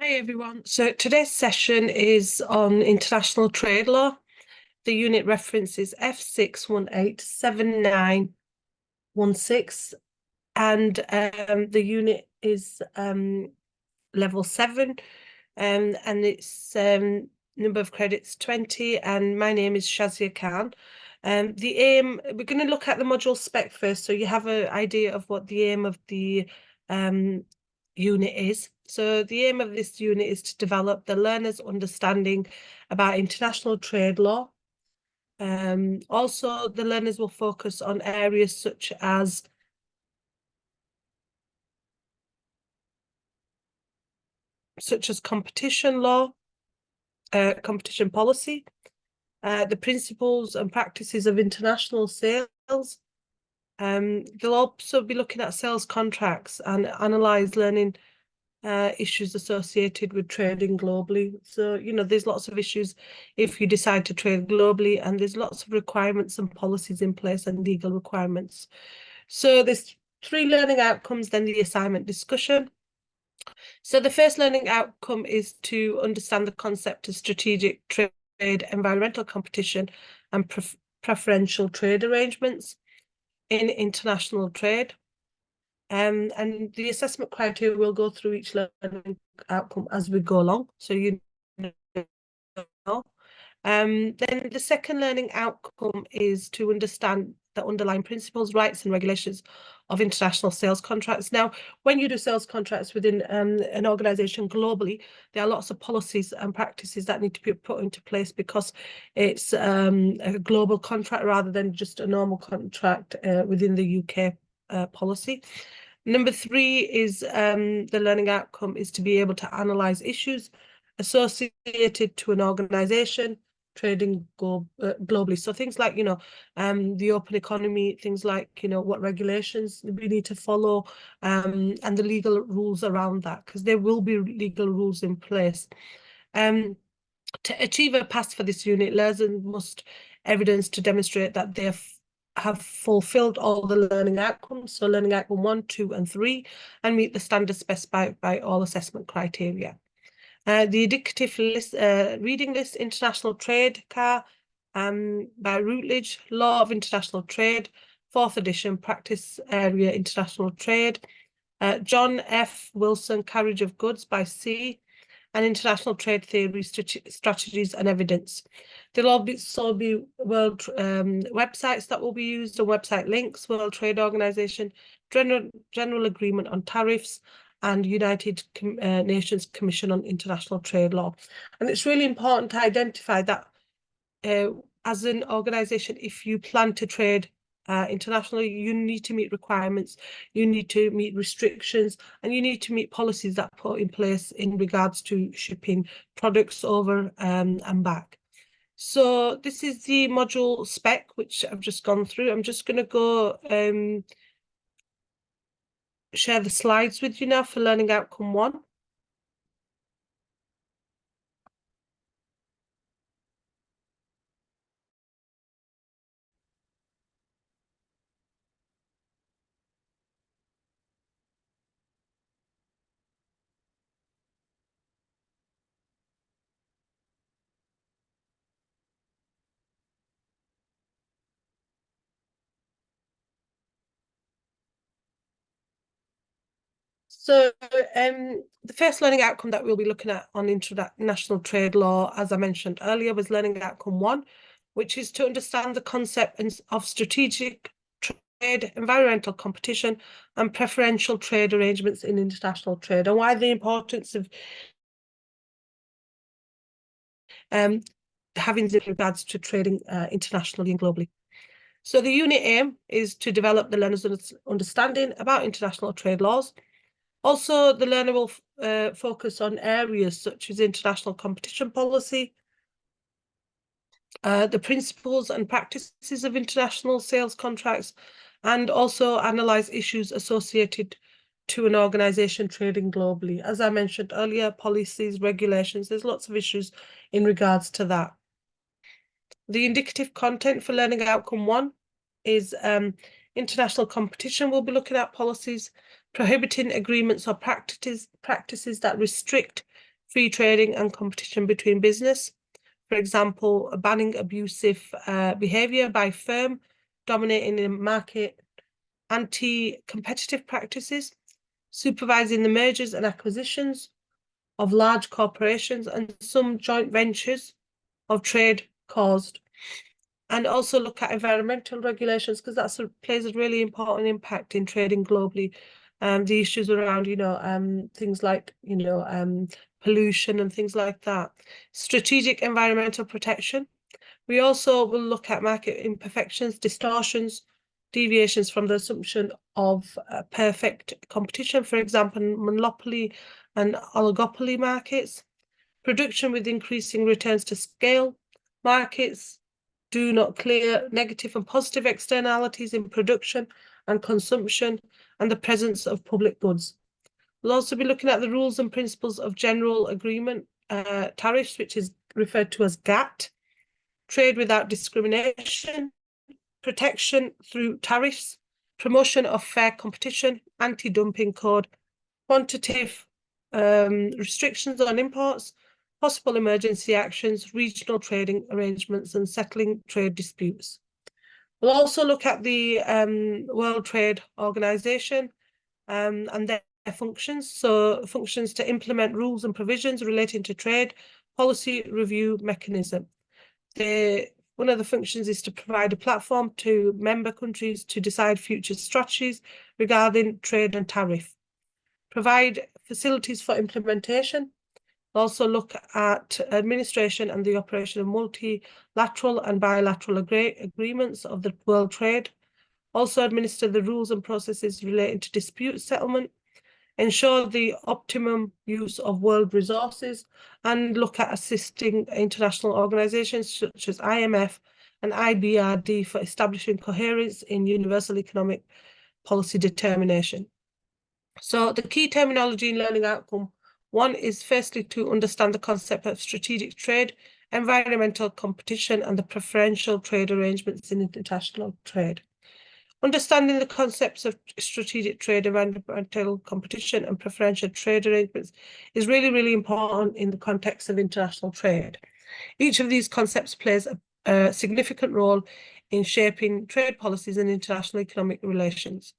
Hi everyone. So today's session is on international trade law. The unit reference is F6187916 and the unit is level 7 and it's number of credits 20 and my name is Shazia Khan. The aim, we're going to look at the module spec first so you have an idea of what the aim of the unit is. So the aim of this unit is to develop the learner's understanding about international trade law. Also, the learners will focus on areas such as competition law, competition policy, the principles and practices of international sales. They'll also be looking at sales contracts and analyse learning issues associated with trading globally. So, there's lots of issues if you decide to trade globally, and there's lots of requirements and policies in place and legal requirements. So there's 3 learning outcomes, then the assignment discussion. So the first learning outcome is to understand the concept of strategic trade, environmental competition, and preferential trade arrangements in international trade. And the assessment criteria will go through each learning outcome as we go along, so you know. Then the second learning outcome is to understand the underlying principles, rights and regulations of international sales contracts. Now, when you do sales contracts within an organisation globally, there are lots of policies and practices that need to be put into place because it's a global contract rather than just a normal contract within the UK policy. Number 3 is the learning outcome is to be able to analyse issues associated to an organisation trading globally. So things like, the open economy, things like, what regulations we need to follow, and the legal rules around that, because there will be legal rules in place. To achieve a pass for this unit, learners must evidence to demonstrate that they have fulfilled all the learning outcomes, so learning outcome 1, 2, and 3, and meet the standards specified by all assessment criteria. The indicative list, reading list, international trade, CAR, by Routledge, Law of International Trade, 4th edition, practice area, international trade. John F. Wilson, Carriage of Goods by Sea, and International Trade Theory, Strategies and Evidence. There'll also be world websites that will be used, and website links, World Trade Organization, General Agreement on Tariffs, and United Nations Commission on International Trade Law. And it's really important to identify that as an organization, if you plan to trade internationally, you need to meet requirements, you need to meet restrictions, and you need to meet policies that are put in place in regards to shipping products over and back. So this is the module spec, which I've just gone through. I'm just going to go share the slides with you now for learning outcome 1. So the first learning outcome that we'll be looking at on international trade law, as I mentioned earlier, was learning outcome 1, which is to understand the concept of strategic trade, environmental competition, and preferential trade arrangements in international trade, and why the importance of having in regards to trading internationally and globally. So the unit aim is to develop the learner's understanding about international trade laws. Also, the learner will focus on areas such as international competition policy, the principles and practices of international sales contracts, and also analyse issues associated to an organisation trading globally. As I mentioned earlier, policies, regulations, there's lots of issues in regards to that. The indicative content for learning outcome 1 is international competition. We'll be looking at policies prohibiting agreements or practices that restrict free trading and competition between business. For example, banning abusive behaviour by firm dominating the market, anti-competitive practices, supervising the mergers and acquisitions of large corporations and some joint ventures of trade caused. And also look at environmental regulations, because that plays a really important impact in trading globally. The issues around, things like, pollution and things like that. Strategic environmental protection. We also will look at market imperfections, distortions, deviations from the assumption of perfect competition, for example, monopoly and oligopoly markets. Production with increasing returns to scale. Markets do not clear negative and positive externalities in production and consumption, and the presence of public goods. We'll also be looking at the rules and principles of general agreement tariffs, which is referred to as GATT, trade without discrimination, protection through tariffs, promotion of fair competition, anti-dumping code, quantitative restrictions on imports, possible emergency actions, regional trading arrangements, and settling trade disputes. We'll also look at the World Trade Organization and their functions. So functions to implement rules and provisions relating to trade policy review mechanism. One of the functions is to provide a platform to member countries to decide future strategies regarding trade and tariff. Provide facilities for implementation. Also look at administration and the operation of multilateral and bilateral agreements of the world trade. Also administer the rules and processes relating to dispute settlement. Ensure the optimum use of world resources, and look at assisting international organizations such as IMF and IBRD for establishing coherence in universal economic policy determination. So the key terminology in learning outcome one is firstly to understand the concept of strategic trade, environmental competition, and the preferential trade arrangements in international trade. Understanding the concepts of strategic trade, environmental competition, and preferential trade arrangements is really, really important in the context of international trade. Each of these concepts plays a significant role in shaping trade policies and international economic relations.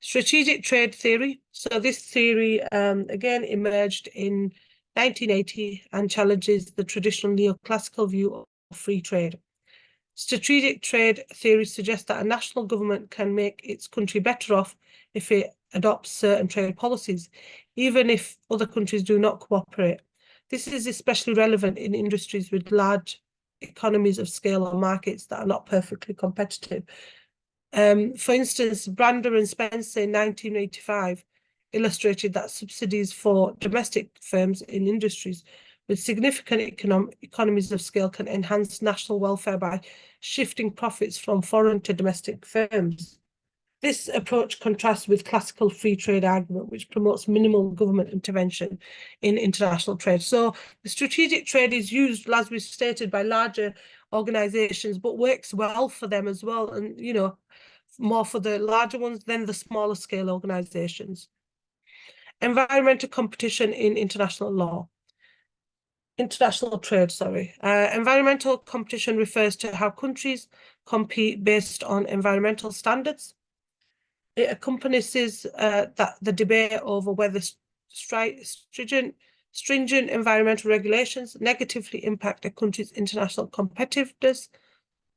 Strategic trade theory. So this theory, again, emerged in 1980 and challenges the traditional neoclassical view of free trade. Strategic trade theory suggests that a national government can make its country better off if it adopts certain trade policies, even if other countries do not cooperate. This is especially relevant in industries with large economies of scale or markets that are not perfectly competitive. For instance, Brander and Spencer in 1985 illustrated that subsidies for domestic firms in industries with significant economies of scale can enhance national welfare by shifting profits from foreign to domestic firms. This approach contrasts with classical free trade argument, which promotes minimal government intervention in international trade. So the strategic trade is used, as we stated, by larger organizations, but works well for them as well. And, more for the larger ones than the smaller scale organizations. Environmental competition in international law. International trade, sorry. Environmental competition refers to how countries compete based on environmental standards. It accompanies that the debate over whether stringent environmental regulations negatively impact a country's international competitiveness.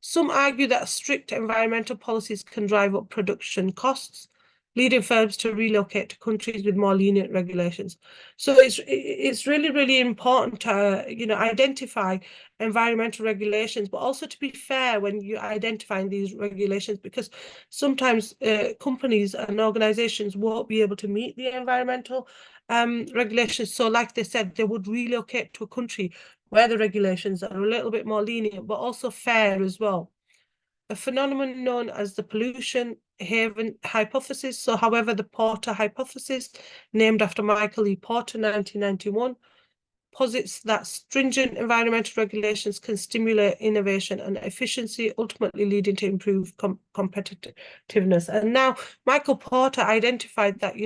Some argue that strict environmental policies can drive up production costs, leading firms to relocate to countries with more lenient regulations. So it's really, really important to identify environmental regulations, but also to be fair when you're identifying these regulations, because sometimes companies and organizations won't be able to meet the environmental regulations. So like they said, they would relocate to a country where the regulations are a little bit more lenient, but also fair as well. A phenomenon known as the pollution haven hypothesis. So, however, the Porter hypothesis, named after Michael E. Porter, 1991, posits that stringent environmental regulations can stimulate innovation and efficiency, ultimately leading to improved competitiveness. And now Michael Porter identified that,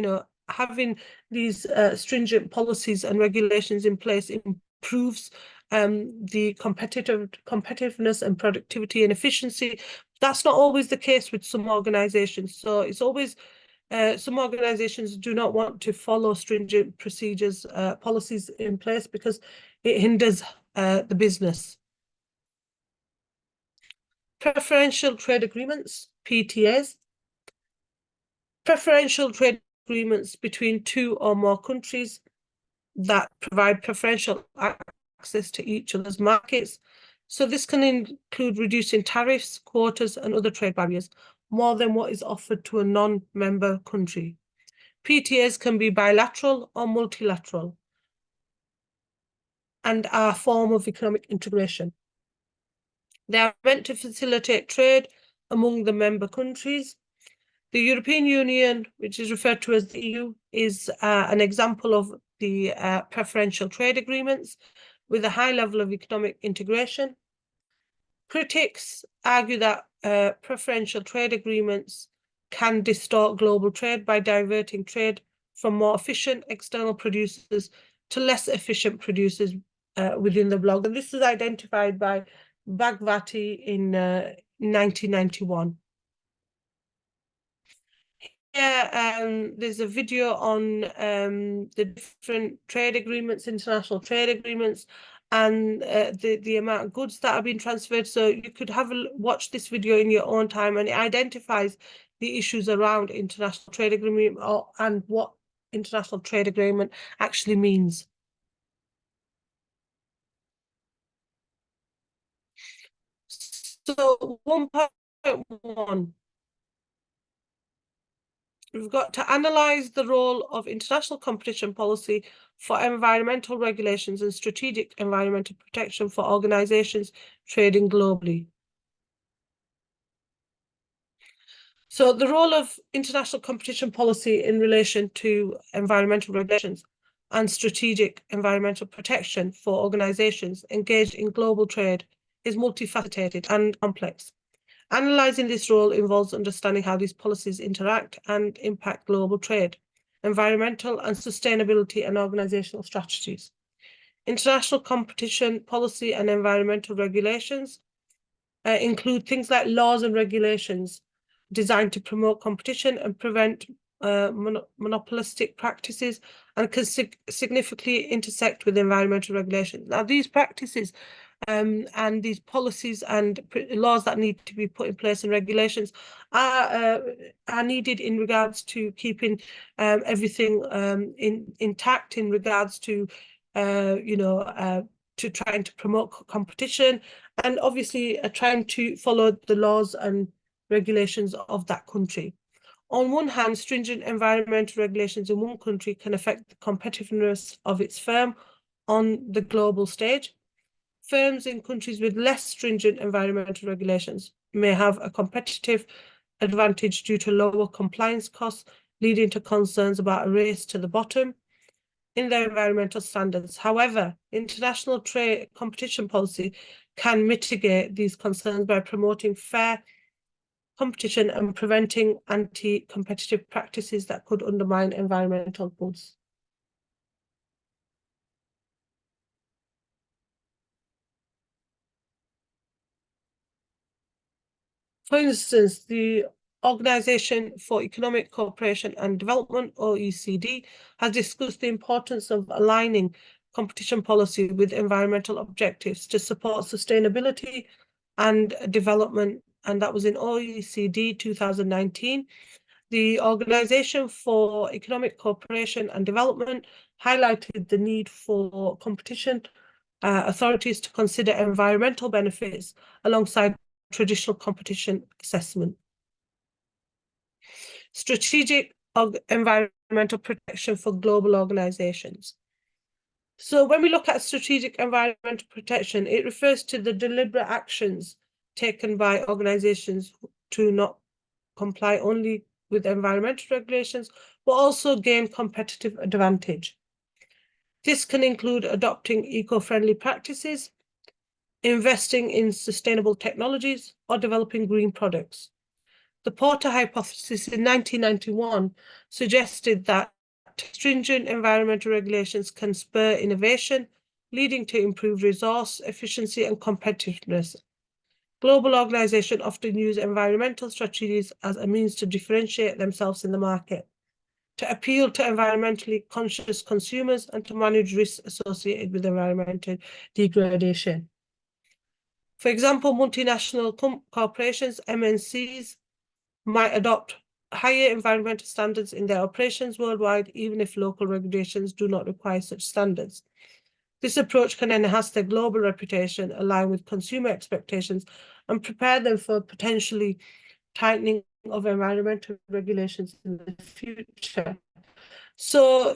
having these stringent policies and regulations in place improves the competitiveness and productivity and efficiency. That's not always the case with some organizations. So it's always some organizations do not want to follow stringent procedures, policies in place because it hinders the business. Preferential trade agreements, PTAs. Preferential trade agreements between two or more countries that provide preferential access to each other's markets. So this can include reducing tariffs, quotas, and other trade barriers more than what is offered to a non-member country. PTAs can be bilateral or multilateral and are a form of economic integration. They are meant to facilitate trade among the member countries. The European Union, which is referred to as the EU, is an example of the preferential trade agreements with a high level of economic integration. Critics argue that preferential trade agreements can distort global trade by diverting trade from more efficient external producers to less efficient producers within the bloc. And this was identified by Bhagwati in 1991. Here, there's a video on the different trade agreements, international trade agreements, and the amount of goods that have been transferred. So you could watch this video in your own time, and it identifies the issues around international trade agreement and what international trade agreement actually means. So 1.1. We've got to analyse the role of international competition policy for environmental regulations and strategic environmental protection for organisations trading globally. So the role of international competition policy in relation to environmental regulations and strategic environmental protection for organisations engaged in global trade is multifaceted and complex. Analysing this role involves understanding how these policies interact and impact global trade, environmental and sustainability and organisational strategies. International competition policy and environmental regulations include things like laws and regulations designed to promote competition and prevent monopolistic practices, and can significantly intersect with environmental regulations. Now, these practices and these policies and laws that need to be put in place and regulations are needed in regards to keeping everything intact in regards to to trying to promote competition, and obviously trying to follow the laws and regulations of that country. On one hand, stringent environmental regulations in one country can affect the competitiveness of its firm on the global stage. Firms in countries with less stringent environmental regulations may have a competitive advantage due to lower compliance costs, leading to concerns about a race to the bottom in their environmental standards. However, international trade competition policy can mitigate these concerns by promoting fair competition and preventing anti-competitive practices that could undermine environmental goods. For instance, the Organization for Economic Cooperation and Development, OECD, has discussed the importance of aligning competition policy with environmental objectives to support sustainability and development, and that was in OECD 2019. The Organization for Economic Cooperation and Development highlighted the need for competition authorities to consider environmental benefits alongside traditional competition assessment. Strategic environmental protection for global organizations. So when we look at strategic environmental protection, it refers to the deliberate actions taken by organizations to not comply only with environmental regulations, but also gain competitive advantage. This can include adopting eco-friendly practices, investing in sustainable technologies, or developing green products. The Porter hypothesis in 1991 suggested that stringent environmental regulations can spur innovation, leading to improved resource efficiency and competitiveness. Global organizations often use environmental strategies as a means to differentiate themselves in the market, to appeal to environmentally conscious consumers, and to manage risks associated with environmental degradation. For example, multinational corporations, MNCs, might adopt higher environmental standards in their operations worldwide, even if local regulations do not require such standards. This approach can enhance their global reputation, align with consumer expectations, and prepare them for potentially tightening of environmental regulations in the future. So,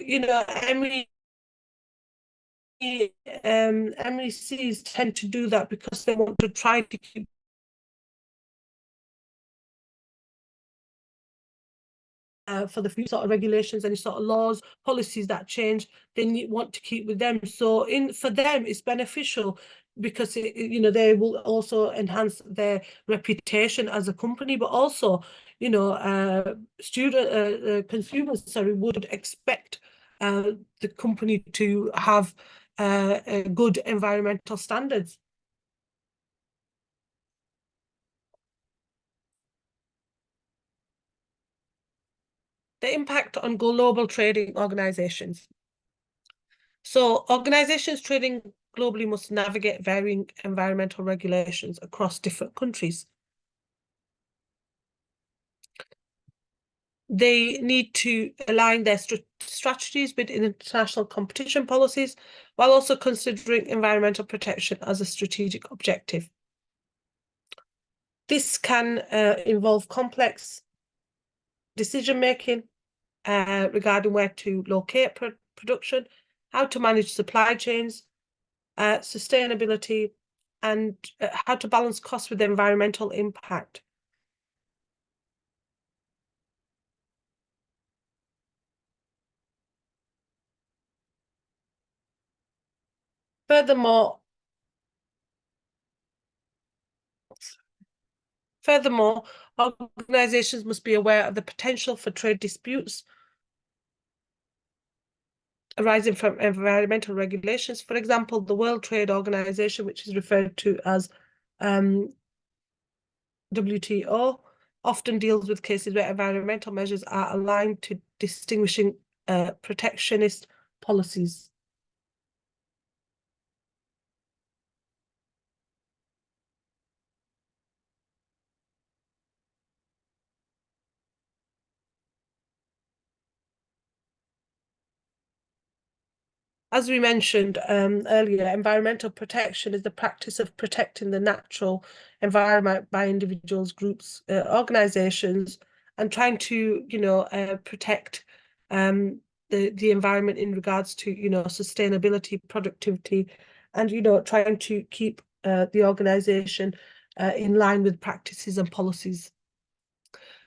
MECs tend to do that because they want to try to keep for the future sort of regulations, any sort of laws, policies that change, they want to keep with them. So for them, it's beneficial because they will also enhance their reputation as a company, but also consumers would expect the company to have good environmental standards. The impact on global trading organizations. So organizations trading globally must navigate varying environmental regulations across different countries. They need to align their strategies with international competition policies, while also considering environmental protection as a strategic objective. This can involve complex decision-making regarding where to locate production, how to manage supply chains, sustainability, and how to balance costs with environmental impact. Furthermore, organizations must be aware of the potential for trade disputes arising from environmental regulations. For example, the World Trade Organization, which is referred to as WTO, often deals with cases where environmental measures are aligned to distinguishing protectionist policies. As we mentioned earlier, environmental protection is the practice of protecting the natural environment by individuals, groups, organizations, and trying to, protect the environment in regards to, sustainability, productivity, and, trying to keep the organization in line with practices and policies.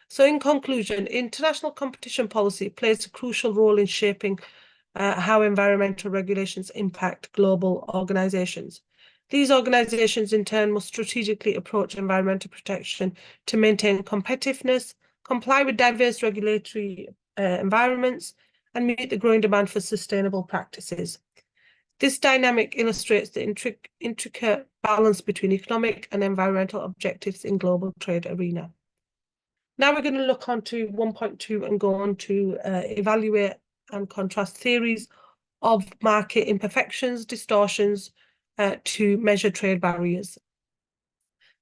So in conclusion, international competition policy plays a crucial role in shaping how environmental regulations impact global organizations. These organizations, in turn, must strategically approach environmental protection to maintain competitiveness, comply with diverse regulatory environments, and meet the growing demand for sustainable practices. This dynamic illustrates the intricate balance between economic and environmental objectives in global trade arena. Now we're going to look on to 1.2 and go on to evaluate and contrast theories of market imperfections, distortions to measure trade barriers.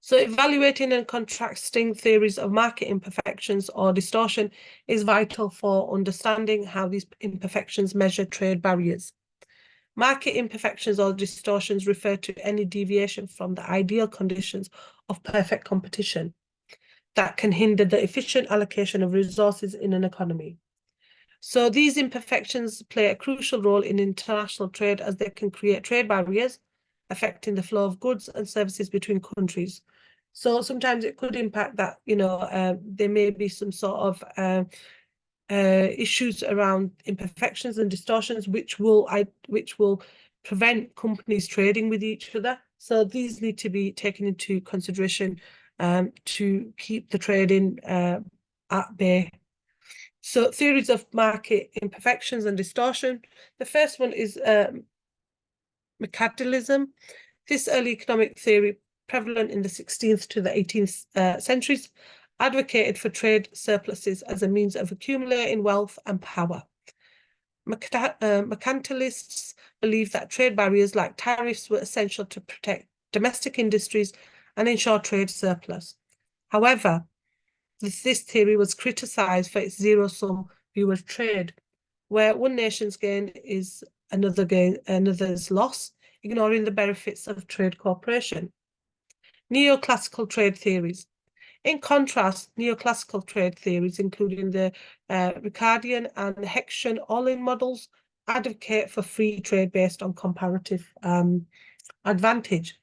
So evaluating and contrasting theories of market imperfections or distortion is vital for understanding how these imperfections measure trade barriers. Market imperfections or distortions refer to any deviation from the ideal conditions of perfect competition that can hinder the efficient allocation of resources in an economy. So these imperfections play a crucial role in international trade as they can create trade barriers affecting the flow of goods and services between countries. So sometimes it could impact that, there may be some sort of issues around imperfections and distortions which will prevent companies trading with each other. So these need to be taken into consideration to keep the trading at bay. So theories of market imperfections and distortion. The first one is mercantilism. This early economic theory, prevalent in the 16th to the 18th centuries, advocated for trade surpluses as a means of accumulating wealth and power. Mercantilists believed that trade barriers like tariffs were essential to protect domestic industries and ensure trade surplus. However, this theory was criticised for its zero-sum view of trade, where one nation's gain is another's loss, ignoring the benefits of trade cooperation. Neoclassical trade theories. In contrast, neoclassical trade theories, including the Ricardian and Heckian all-in models, advocate for free trade based on comparative advantage.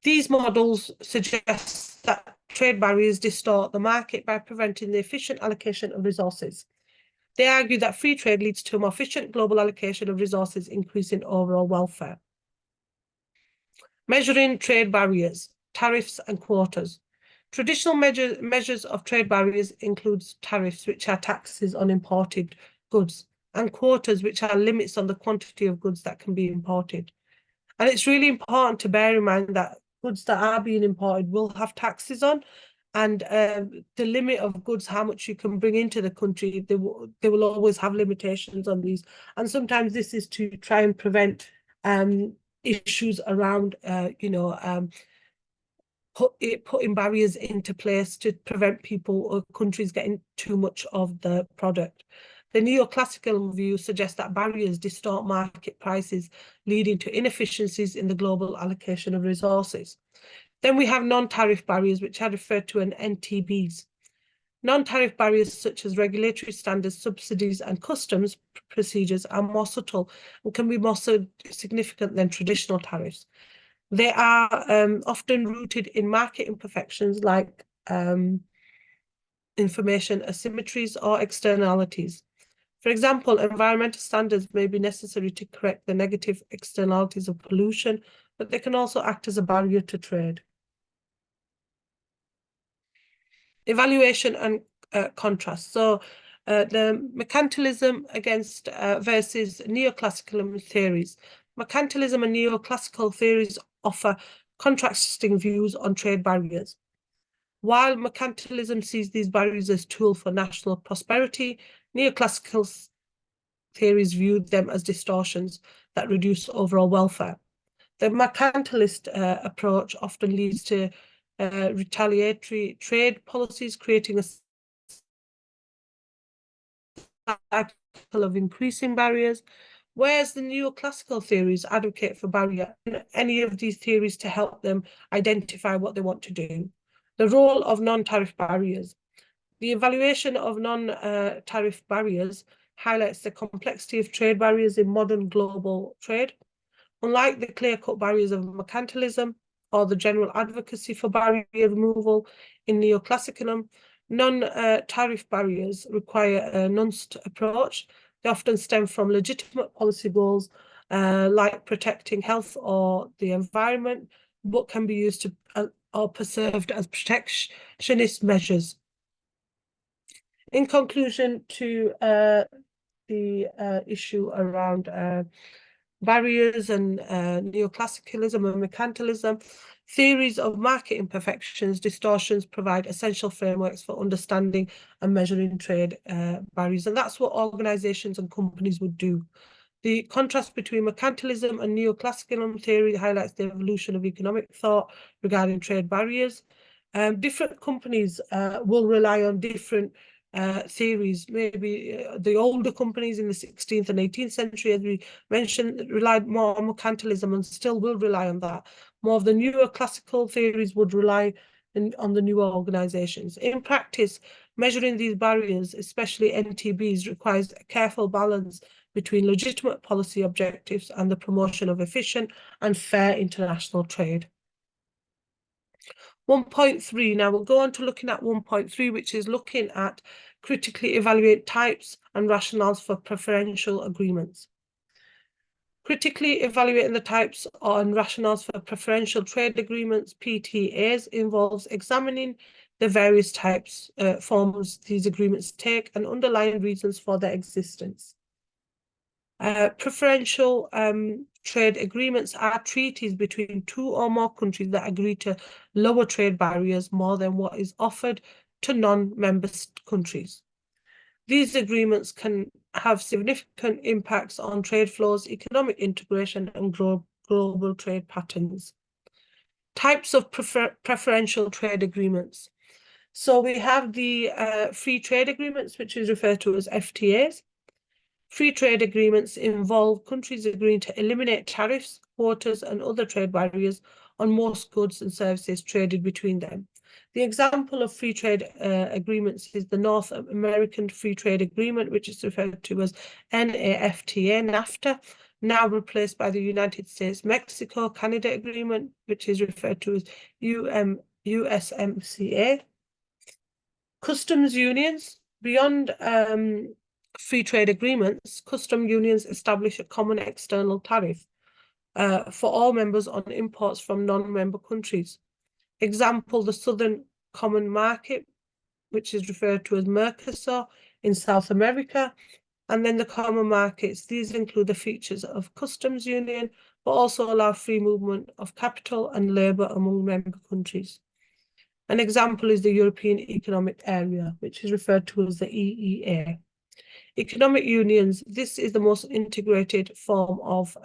These models suggest that trade barriers distort the market by preventing the efficient allocation of resources. They argue that free trade leads to a more efficient global allocation of resources, increasing overall welfare. Measuring trade barriers, tariffs and quotas. Traditional measures of trade barriers includes tariffs, which are taxes on imported goods, and quotas, which are limits on the quantity of goods that can be imported. And it's really important to bear in mind that goods that are being imported will have taxes on, and the limit of goods, how much you can bring into the country, they will always have limitations on these. And sometimes this is to try and prevent issues around, putting barriers into place to prevent people or countries getting too much of the product. The neoclassical view suggests that barriers distort market prices, leading to inefficiencies in the global allocation of resources. Then we have non-tariff barriers, which are referred to as NTBs. Non-tariff barriers such as regulatory standards, subsidies, and customs procedures are more subtle and can be more significant than traditional tariffs. They are often rooted in market imperfections like information asymmetries or externalities. For example, environmental standards may be necessary to correct the negative externalities of pollution, but they can also act as a barrier to trade. Evaluation and contrast. So the mercantilism against versus neoclassical theories. Mercantilism and neoclassical theories offer contrasting views on trade barriers. While mercantilism sees these barriers as tools for national prosperity, neoclassical theories view them as distortions that reduce overall welfare. The mercantilist approach often leads to retaliatory trade policies, creating a cycle of increasing barriers, whereas the neoclassical theories advocate for barrier in any of these theories to help them identify what they want to do. The role of non-tariff barriers. The evaluation of non-tariff barriers highlights the complexity of trade barriers in modern global trade. Unlike the clear-cut barriers of mercantilism or the general advocacy for barrier removal in neoclassicalism, non-tariff barriers require a nuanced approach. They often stem from legitimate policy goals like protecting health or the environment, but can be used to or perceived as protectionist measures. In conclusion to the issue around barriers and neoclassicalism and mercantilism, theories of market imperfections, distortions provide essential frameworks for understanding and measuring trade barriers. And that's what organizations and companies would do. The contrast between mercantilism and neoclassical theory highlights the evolution of economic thought regarding trade barriers. Different companies will rely on different theories. Maybe the older companies in the 16th and 18th century, as we mentioned, relied more on mercantilism and still will rely on that. More of the newer classical theories would rely on the newer organizations. In practice, measuring these barriers, especially NTBs, requires a careful balance between legitimate policy objectives and the promotion of efficient and fair international trade. 1.3, now we'll go on to looking at 1.3, which is looking at critically evaluate types and rationales for preferential agreements. Critically evaluating the types and rationales for preferential trade agreements, PTAs, involves examining the various types, forms these agreements take, and underlying reasons for their existence. Preferential trade agreements are treaties between two or more countries that agree to lower trade barriers more than what is offered to non-member countries. These agreements can have significant impacts on trade flows, economic integration, and global trade patterns. Types of preferential trade agreements. So we have the free trade agreements, which is referred to as FTAs. Free trade agreements involve countries agreeing to eliminate tariffs, quotas, and other trade barriers on most goods and services traded between them. The example of free trade agreements is the North American Free Trade Agreement, which is referred to as NAFTA, NAFTA, now replaced by the United States-Mexico-Canada Agreement, which is referred to as USMCA. Customs unions. Beyond free trade agreements, custom unions establish a common external tariff for all members on imports from non-member countries. Example, the Southern Common Market, which is referred to as Mercosur in South America, and then the common markets. These include the features of customs union, but also allow free movement of capital and labour among member countries. An example is the European Economic Area, which is referred to as the EEA. Economic unions, this is the most integrated form of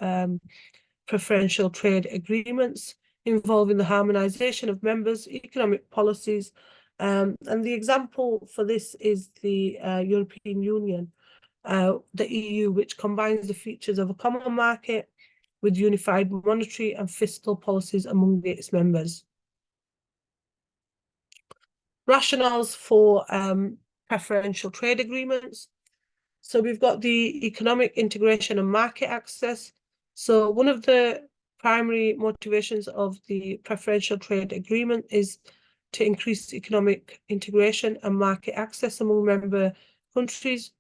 preferential trade agreements, involving the harmonisation of members' economic policies. And the example for this is the European Union, the EU, which combines the features of a common market with unified monetary and fiscal policies among its members. Rationales for preferential trade agreements. So we've got the economic integration and market access. So one of the primary motivations of the preferential trade agreement is to increase economic integration and market access among member countries.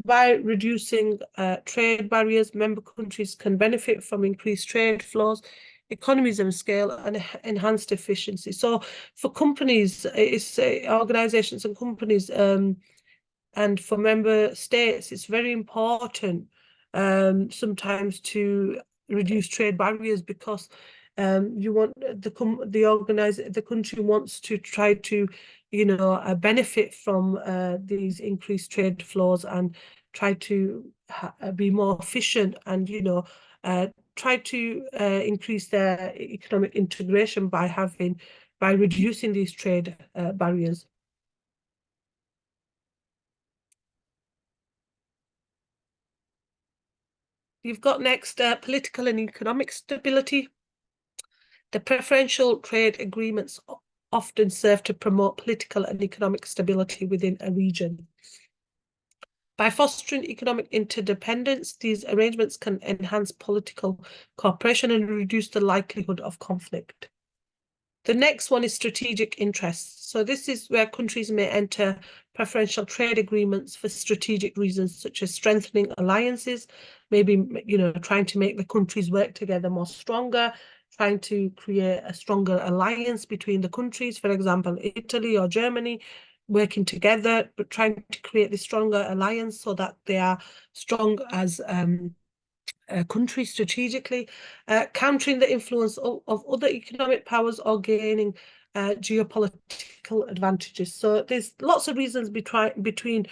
By reducing trade barriers, member countries can benefit from increased trade flows, economies of scale, and enhanced efficiency. So for companies, it's organizations and companies, and for member states, it's very important sometimes to reduce trade barriers, because you want the country wants to try to, benefit from these increased trade flows and try to be more efficient and try to increase their economic integration by reducing these trade barriers. You've got next political and economic stability. The preferential trade agreements often serve to promote political and economic stability within a region. By fostering economic interdependence, these arrangements can enhance political cooperation and reduce the likelihood of conflict. The next one is strategic interests. So this is where countries may enter preferential trade agreements for strategic reasons, such as strengthening alliances, maybe, trying to make the countries work together more stronger, trying to create a stronger alliance between the countries, for example, Italy or Germany, working together, but trying to create this stronger alliance so that they are strong as countries strategically, countering the influence of other economic powers or gaining geopolitical advantages. So there's lots of reasons between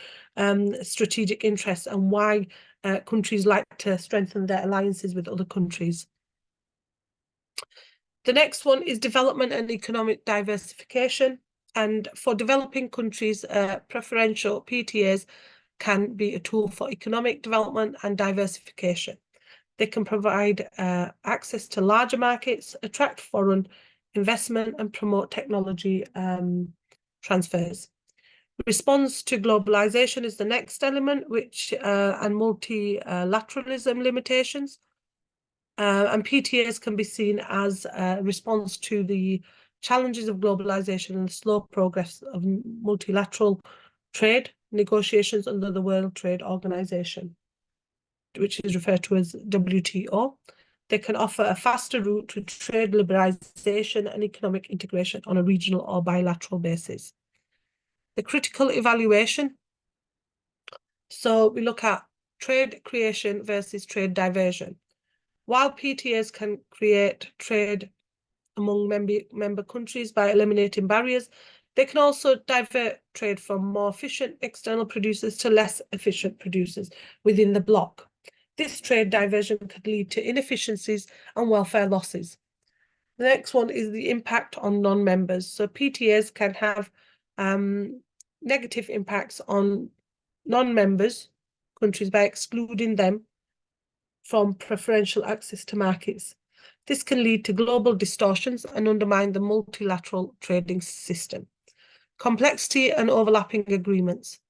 strategic interests and why countries like to strengthen their alliances with other countries. The next one is development and economic diversification. And for developing countries, preferential PTAs can be a tool for economic development and diversification. They can provide access to larger markets, attract foreign investment, and promote technology transfers. Response to globalization is the next element, and multilateralism limitations. And PTAs can be seen as a response to the challenges of globalization and the slow progress of multilateral trade negotiations under the World Trade Organization, which is referred to as WTO. They can offer a faster route to trade liberalisation and economic integration on a regional or bilateral basis. The critical evaluation. So we look at trade creation versus trade diversion. While PTAs can create trade among member countries by eliminating barriers, they can also divert trade from more efficient external producers to less efficient producers within the bloc. This trade diversion could lead to inefficiencies and welfare losses. The next one is the impact on non-members. So PTAs can have negative impacts on non-members countries by excluding them from preferential access to markets. This can lead to global distortions and undermine the multilateral trading system. Complexity and overlapping agreements.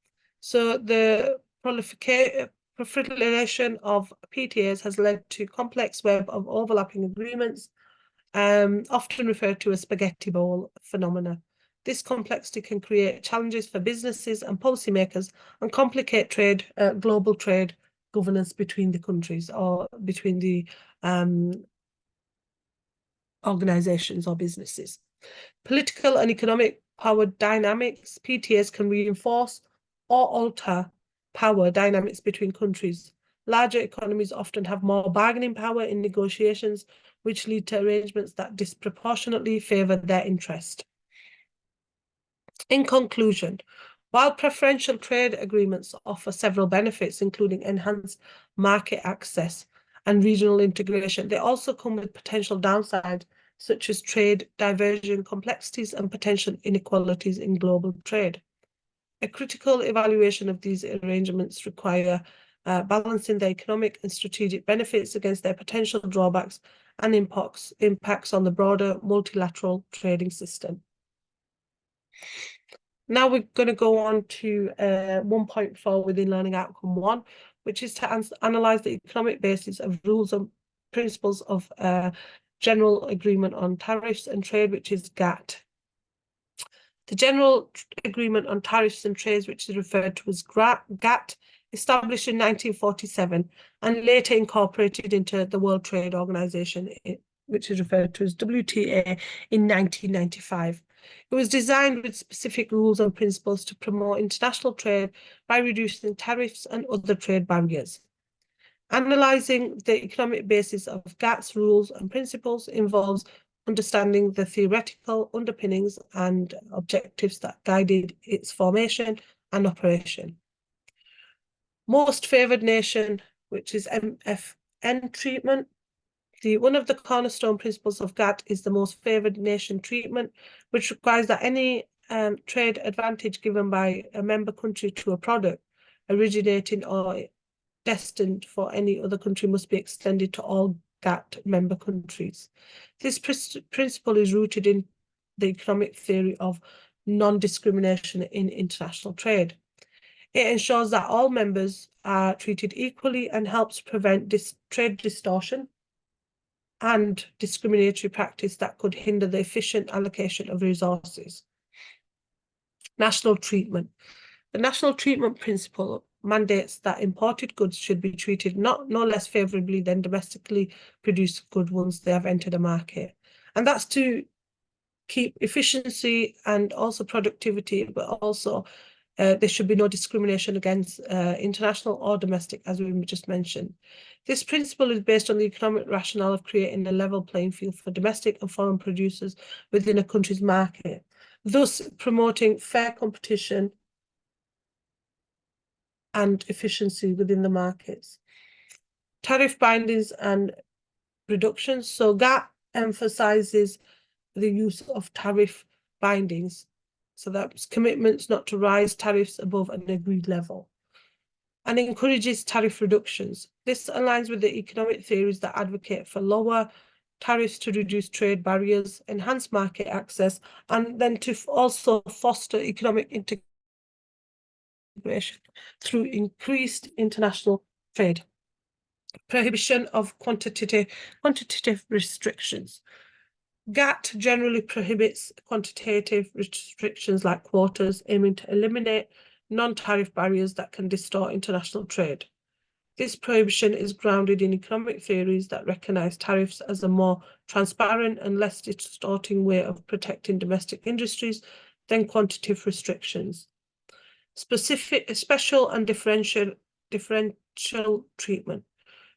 So the proliferation of PTAs has led to complex web of overlapping agreements, often referred to as spaghetti bowl phenomena. This complexity can create challenges for businesses and policymakers and complicate trade, global trade governance between the countries or between the organizations or businesses. Political and economic power dynamics. PTAs can reinforce or alter power dynamics between countries. Larger economies often have more bargaining power in negotiations, which lead to arrangements that disproportionately favour their interest. In conclusion, while preferential trade agreements offer several benefits, including enhanced market access and regional integration, they also come with potential downsides, such as trade diversion complexities and potential inequalities in global trade. A critical evaluation of these arrangements require balancing their economic and strategic benefits against their potential drawbacks and impacts on the broader multilateral trading system. Now we're going to go on to 1.4 within Learning Outcome 1, which is to analyse the economic basis of rules and principles of General Agreement on Tariffs and Trade, which is GATT. The General Agreement on Tariffs and Trade, which is referred to as GATT, established in 1947 and later incorporated into the World Trade Organization, which is referred to as WTA, in 1995. It was designed with specific rules and principles to promote international trade by reducing tariffs and other trade barriers. Analysing the economic basis of GATT's rules and principles involves understanding the theoretical underpinnings and objectives that guided its formation and operation. Most favoured nation, which is MFN treatment. One of the cornerstone principles of GATT is the most favoured nation treatment, which requires that any trade advantage given by a member country to a product originating or destined for any other country must be extended to all GATT member countries. This principle is rooted in the economic theory of non-discrimination in international trade. It ensures that all members are treated equally and helps prevent trade distortion and discriminatory practice that could hinder the efficient allocation of resources. National treatment. The national treatment principle mandates that imported goods should be treated no less favourably than domestically produced goods once they have entered a market. And that's to keep efficiency and also productivity, but also there should be no discrimination against international or domestic, as we just mentioned. This principle is based on the economic rationale of creating a level playing field for domestic and foreign producers within a country's market, thus promoting fair competition and efficiency within the markets. Tariff bindings and reductions. So GATT emphasises the use of tariff bindings. So that's commitments not to rise tariffs above an agreed level, and encourages tariff reductions. This aligns with the economic theories that advocate for lower tariffs to reduce trade barriers, enhance market access, and then to also foster economic integration through increased international trade. Prohibition of quantitative restrictions. GATT generally prohibits quantitative restrictions like quotas, aiming to eliminate non-tariff barriers that can distort international trade. This prohibition is grounded in economic theories that recognize tariffs as a more transparent and less distorting way of protecting domestic industries than quantitative restrictions. Special and differential treatment.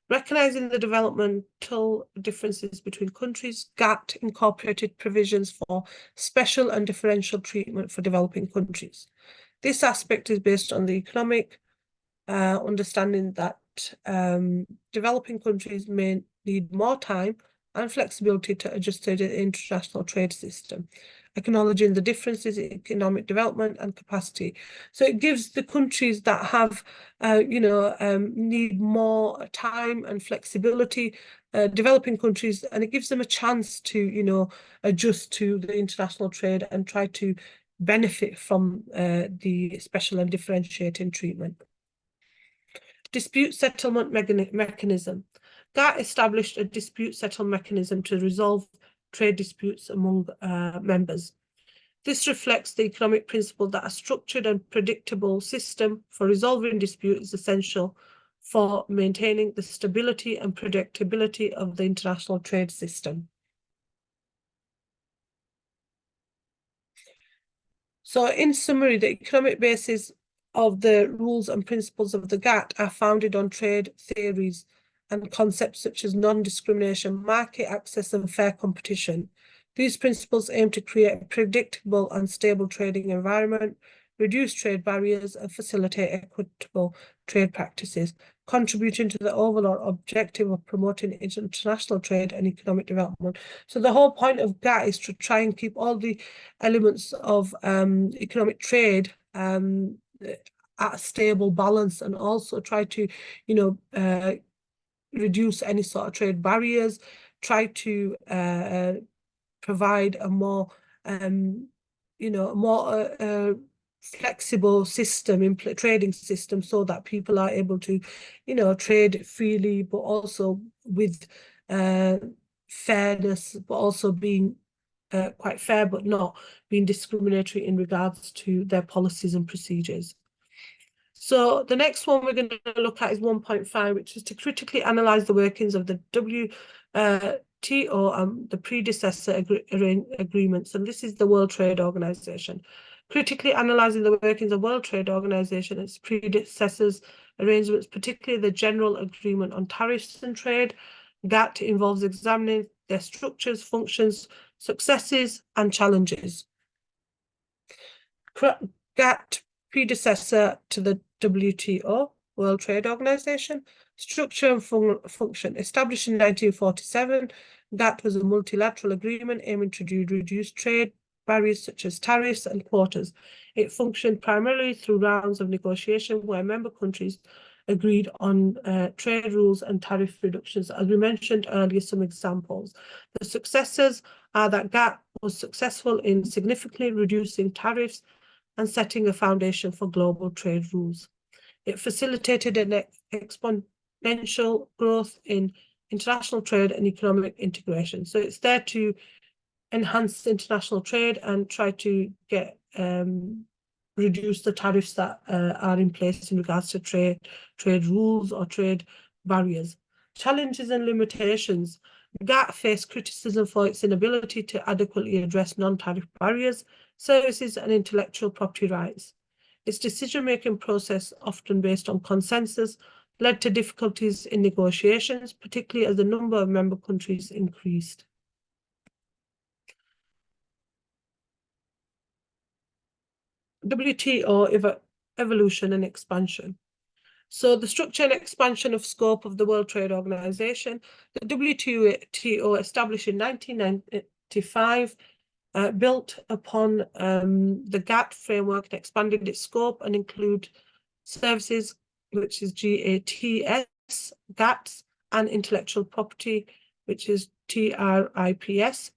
Recognizing the developmental differences between countries, GATT incorporated provisions for special and differential treatment for developing countries. This aspect is based on the economic understanding that developing countries may need more time and flexibility to adjust to the international trade system, acknowledging the differences in economic development and capacity. So it gives the countries that have, need more time and flexibility, developing countries, and it gives them a chance to, adjust to the international trade and try to benefit from the special and differentiating treatment. Dispute settlement mechanism. GATT established a dispute settlement mechanism to resolve trade disputes among members. This reflects the economic principle that a structured and predictable system for resolving dispute is essential for maintaining the stability and predictability of the international trade system. So in summary, the economic basis of the rules and principles of the GATT are founded on trade theories and concepts such as non-discrimination, market access, and fair competition. These principles aim to create a predictable and stable trading environment, reduce trade barriers, and facilitate equitable trade practices, contributing to the overall objective of promoting international trade and economic development. So the whole point of GATT is to try and keep all the elements of economic trade at a stable balance, and also try to, reduce any sort of trade barriers, try to provide a more, flexible system, trading system, so that people are able to, trade freely, but also with fairness, but also being quite fair, but not being discriminatory in regards to their policies and procedures. So the next one we're going to look at is 1.5, which is to critically analyze the workings of the WTO and the predecessor agreements. And this is the World Trade Organization. Critically analyzing the workings of World Trade Organization and its predecessors arrangements, particularly the General Agreement on Tariffs and Trade. GATT involves examining their structures, functions, successes, and challenges. GATT predecessor to the WTO, World Trade Organization. Structure and function. Established in 1947, GATT was a multilateral agreement aiming to reduce trade barriers such as tariffs and quotas. It functioned primarily through rounds of negotiation where member countries agreed on trade rules and tariff reductions. As we mentioned earlier, some examples. The successes are that GATT was successful in significantly reducing tariffs and setting a foundation for global trade rules. It facilitated an exponential growth in international trade and economic integration. So it's there to enhance international trade and try to get reduce the tariffs that are in place in regards to trade rules or trade barriers. Challenges and limitations. GATT faced criticism for its inability to adequately address non-tariff barriers, services, and intellectual property rights. Its decision-making process, often based on consensus, led to difficulties in negotiations, particularly as the number of member countries increased. WTO evolution and expansion. So the structure and expansion of scope of the World Trade Organization. The WTO, established in 1995, built upon the GATT framework and expanded its scope and include services, which is GATS, GATS, and intellectual property, which is TRIPS.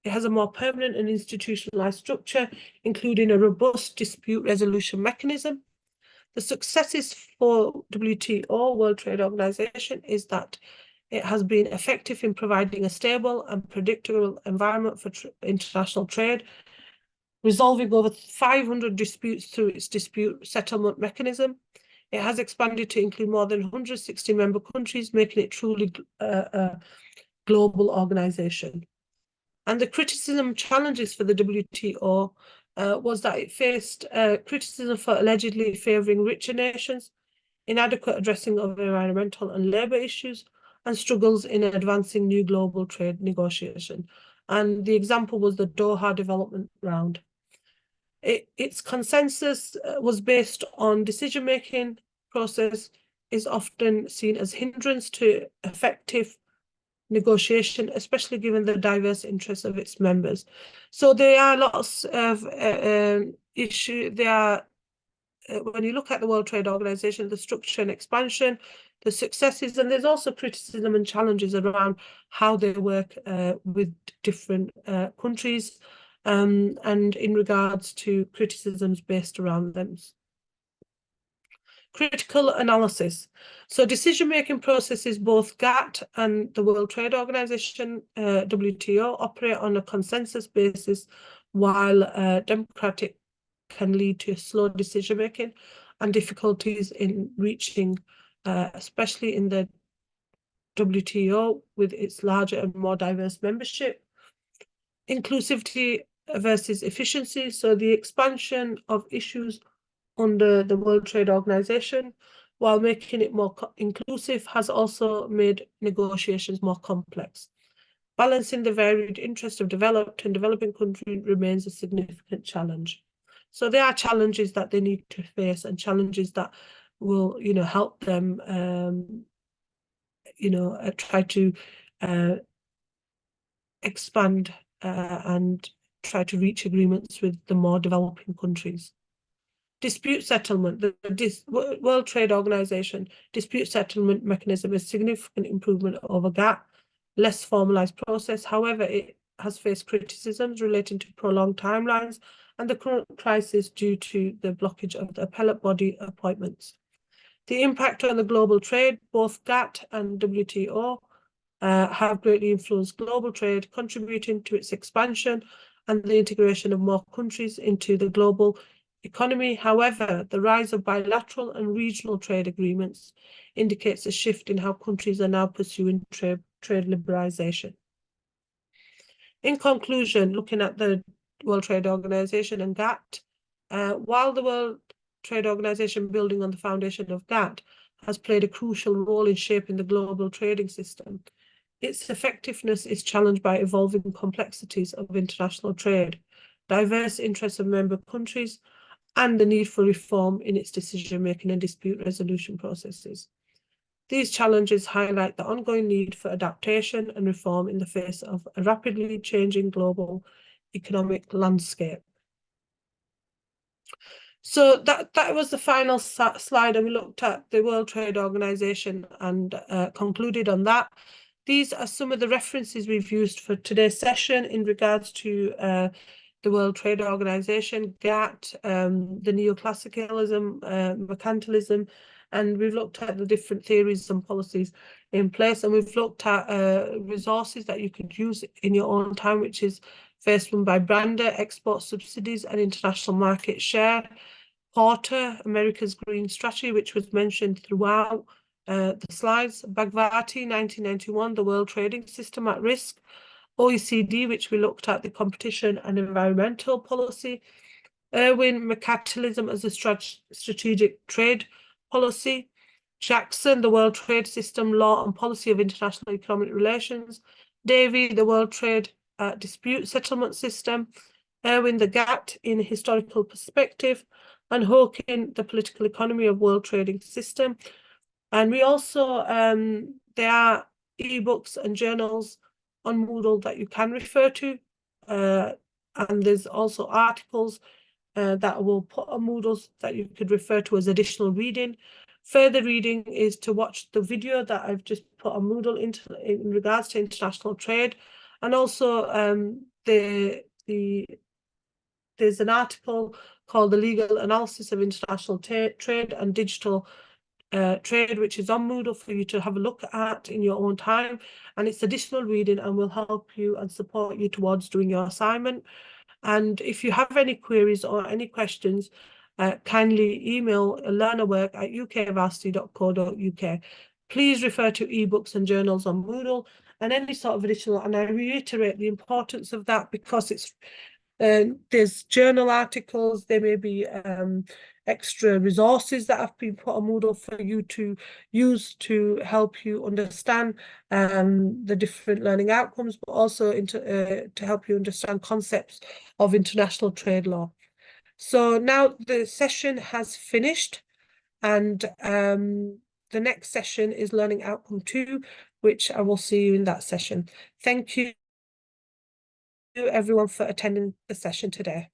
It has a more permanent and institutionalized structure, including a robust dispute resolution mechanism. The successes for WTO, World Trade Organization, is that it has been effective in providing a stable and predictable environment for international trade, resolving over 500 disputes through its dispute settlement mechanism. It has expanded to include more than 160 member countries, making it truly a global organization. And the criticism challenges for the WTO was that it faced criticism for allegedly favouring richer nations, inadequate addressing of environmental and labour issues, and struggles in advancing new global trade negotiation. And the example was the Doha Development Round. Its consensus was based on decision-making process is often seen as hindrance to effective negotiation, especially given the diverse interests of its members. So there are lots of issues. There are, when you look at the World Trade Organization, the structure and expansion, the successes, and there's also criticism and challenges around how they work with different countries, and in regards to criticisms based around them. Critical analysis. So decision-making processes, both GATT and the World Trade Organization, WTO, operate on a consensus basis, while democratic can lead to slow decision-making and difficulties in reaching, especially in the WTO with its larger and more diverse membership. Inclusivity versus efficiency. So the expansion of issues under the World Trade Organization, while making it more inclusive, has also made negotiations more complex. Balancing the varied interests of developed and developing countries remains a significant challenge. So there are challenges that they need to face, and challenges that will, help them, try to expand and try to reach agreements with the more developing countries. Dispute settlement. The World Trade Organization dispute settlement mechanism is a significant improvement over GATT, less formalized process. However, it has faced criticisms relating to prolonged timelines and the current crisis due to the blockage of the appellate body appointments. The impact on the global trade, both GATT and WTO have greatly influenced global trade, contributing to its expansion and the integration of more countries into the global economy. However, the rise of bilateral and regional trade agreements indicates a shift in how countries are now pursuing trade liberalization. In conclusion, looking at the World Trade Organization and GATT, while the World Trade Organization, building on the foundation of GATT, has played a crucial role in shaping the global trading system, its effectiveness is challenged by evolving complexities of international trade, diverse interests of member countries, and the need for reform in its decision-making and dispute resolution processes. These challenges highlight the ongoing need for adaptation and reform in the face of a rapidly changing global economic landscape. So that was the final slide, and we looked at the World Trade Organization and concluded on that. These are some of the references we've used for today's session in regards to the World Trade Organization, GATT, the neoclassicalism, mercantilism, and we've looked at the different theories and policies in place, and we've looked at resources that you could use in your own time, which is first one by Brander, Export Subsidies and International Market Share, Porter, America's Green Strategy, which was mentioned throughout the slides, Bhagwati, 1991, The World Trading System at Risk, OECD, which we looked at the competition and environmental policy, Irwin, Mercantilism as a strategic trade policy, Jackson, The World Trade System, Law and Policy of International Economic Relations, Davey, The World Trade Dispute Settlement System, Irwin, the GATT in Historical Perspective, and Hawking, The Political Economy of World Trading System. And we also, there are ebooks and journals on Moodle that you can refer to. And there's also articles that will put on Moodle that you could refer to as additional reading. Further reading is to watch the video that I've just put on Moodle in regards to international trade. And also there's an article called The Legal Analysis of International Trade and Digital Trade, which is on Moodle for you to have a look at in your own time. And it's additional reading and will help you and support you towards doing your assignment. And if you have any queries or any questions, kindly email learnerwork@ukvarsity.co.uk. Please refer to ebooks and journals on Moodle and any sort of additional, and I reiterate the importance of that because it's there's journal articles, there may be extra resources that have been put on Moodle for you to use to help you understand the different learning outcomes, but also to help you understand concepts of international trade law. So now the session has finished, and the next session is Learning Outcome 2, which I will see you in that session. Thank you everyone for attending the session today.